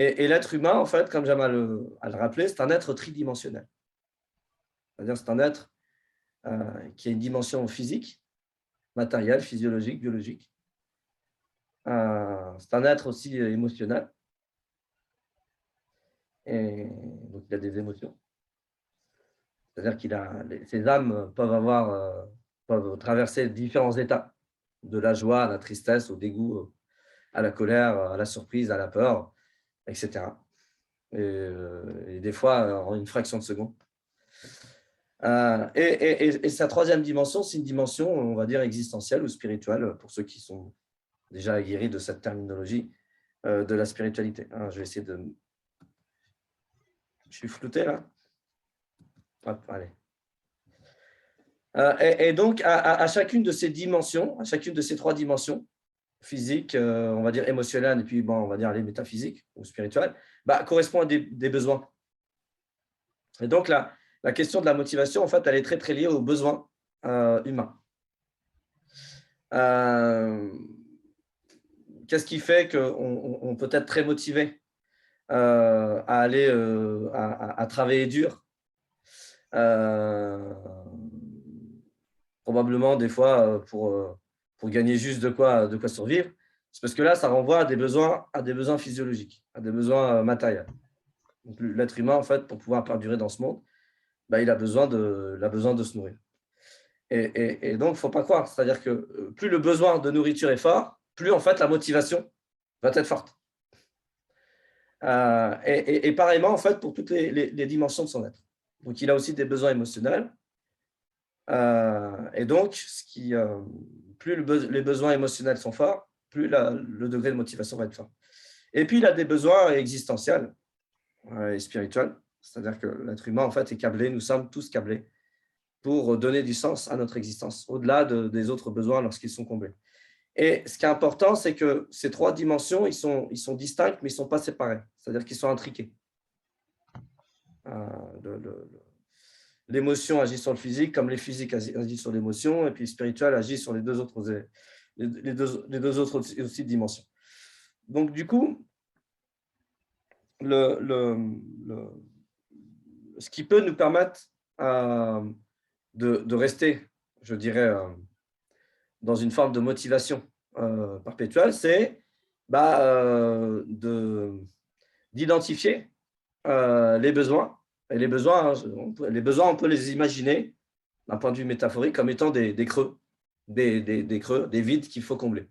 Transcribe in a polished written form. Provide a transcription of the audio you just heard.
Et l'être humain, en fait, comme j'aime à le rappeler, c'est un être tridimensionnel. C'est-à-dire c'est un être qui a une dimension physique, matérielle, physiologique, biologique. C'est un être aussi émotionnel, et donc il a des émotions. C'est-à-dire ses âmes peuvent traverser différents états, de la joie à la tristesse, au dégoût, à la colère, à la surprise, à la peur, etc. Et des fois, en une fraction de seconde. Et sa troisième dimension, c'est une dimension, on va dire, existentielle ou spirituelle, pour ceux qui sont déjà aguerris de cette terminologie de la spiritualité. Je vais essayer de... Je suis flouté, là? Hop, allez. Et donc, à chacune de ces dimensions, à chacune de ces trois dimensions, physique, on va dire émotionnelle, et puis bon, on va dire les métaphysiques ou spirituelles, correspond à des besoins. Et donc, la question de la motivation, en fait, elle est très, très liée aux besoins humains. Qu'est-ce qui fait qu'on peut être très motivé à aller à travailler dur, probablement des fois pour gagner juste de quoi survivre? C'est parce que là, ça renvoie à des besoins physiologiques, à des besoins matériels. Donc, l'être humain, en fait, pour pouvoir perdurer dans ce monde, il a besoin de se nourrir. Et donc, il ne faut pas croire. C'est-à-dire que plus le besoin de nourriture est fort, plus, en fait, la motivation va être forte. Et pareillement, en fait, pour toutes les dimensions de son être. Donc, il a aussi des besoins émotionnels. Et donc, plus les besoins émotionnels sont forts, plus le degré de motivation va être fort. Et puis, il a des besoins existentiels et spirituels. C'est-à-dire que l'être humain, en fait, est câblé. Nous sommes tous câblés pour donner du sens à notre existence, au-delà des autres besoins lorsqu'ils sont comblés. Et ce qui est important, c'est que ces trois dimensions, ils sont distincts, mais ils ne sont pas séparés. C'est-à-dire qu'ils sont intriqués. L'émotion agit sur le physique, comme les physiques agissent sur l'émotion, et puis le spirituel agit sur les deux autres aussi dimensions. Donc, du coup, ce qui peut nous permettre de rester, je dirais, dans une forme de motivation perpétuelle, c'est d'identifier les besoins. Et les besoins, on peut les imaginer d'un point de vue métaphorique comme étant des creux, des creux, des vides qu'il faut combler.